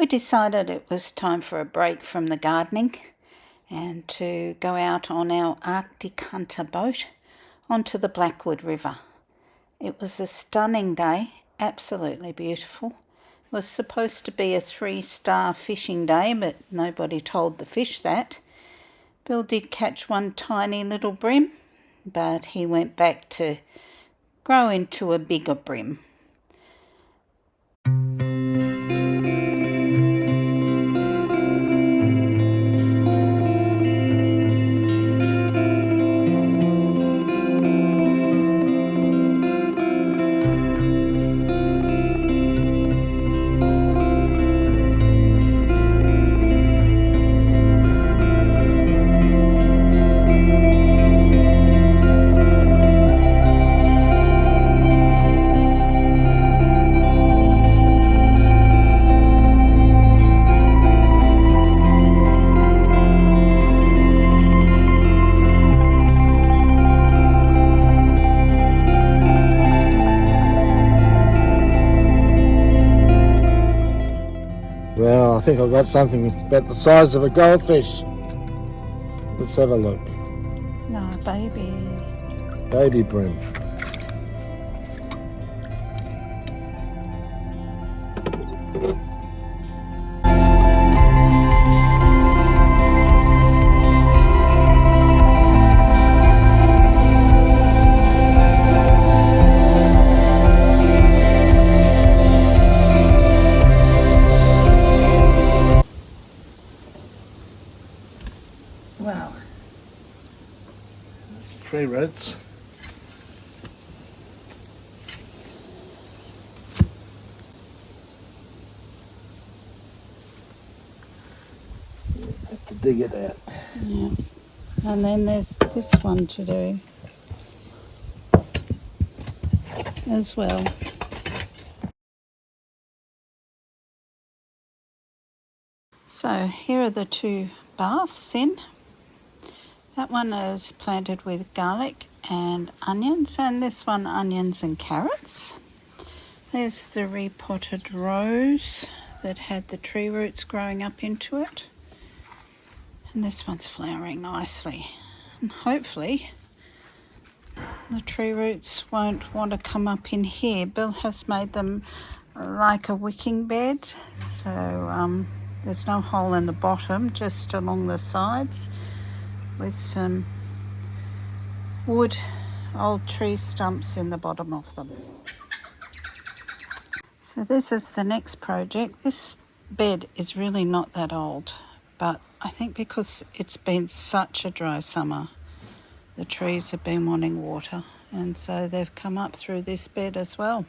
decided it was time for a break from the gardening and to go out on our Arctic Hunter boat onto the Blackwood River. It was a stunning day, absolutely beautiful. It was supposed to be a 3-star fishing day, but nobody told the fish that. Bill did catch one tiny little bream, but he went back to grow into a bigger bream. Well, I think I've got something about the size of a goldfish. Let's have a look. No, baby. Baby bream. Wow. Tree roots. Have to dig it out. Yeah. And then there's this one to do as well. So here are the 2 baths in. That one is planted with garlic and onions, and this one onions and carrots. There's the repotted rose that had the tree roots growing up into it. And this one's flowering nicely. And hopefully the tree roots won't want to come up in here. Bill has made them like a wicking bed, so there's no hole in the bottom, just along the sides with some wood, old tree stumps in the bottom of them. So this is the next project. This bed is really not that old, but I think because it's been such a dry summer, the trees have been wanting water, and so they've come up through this bed as well.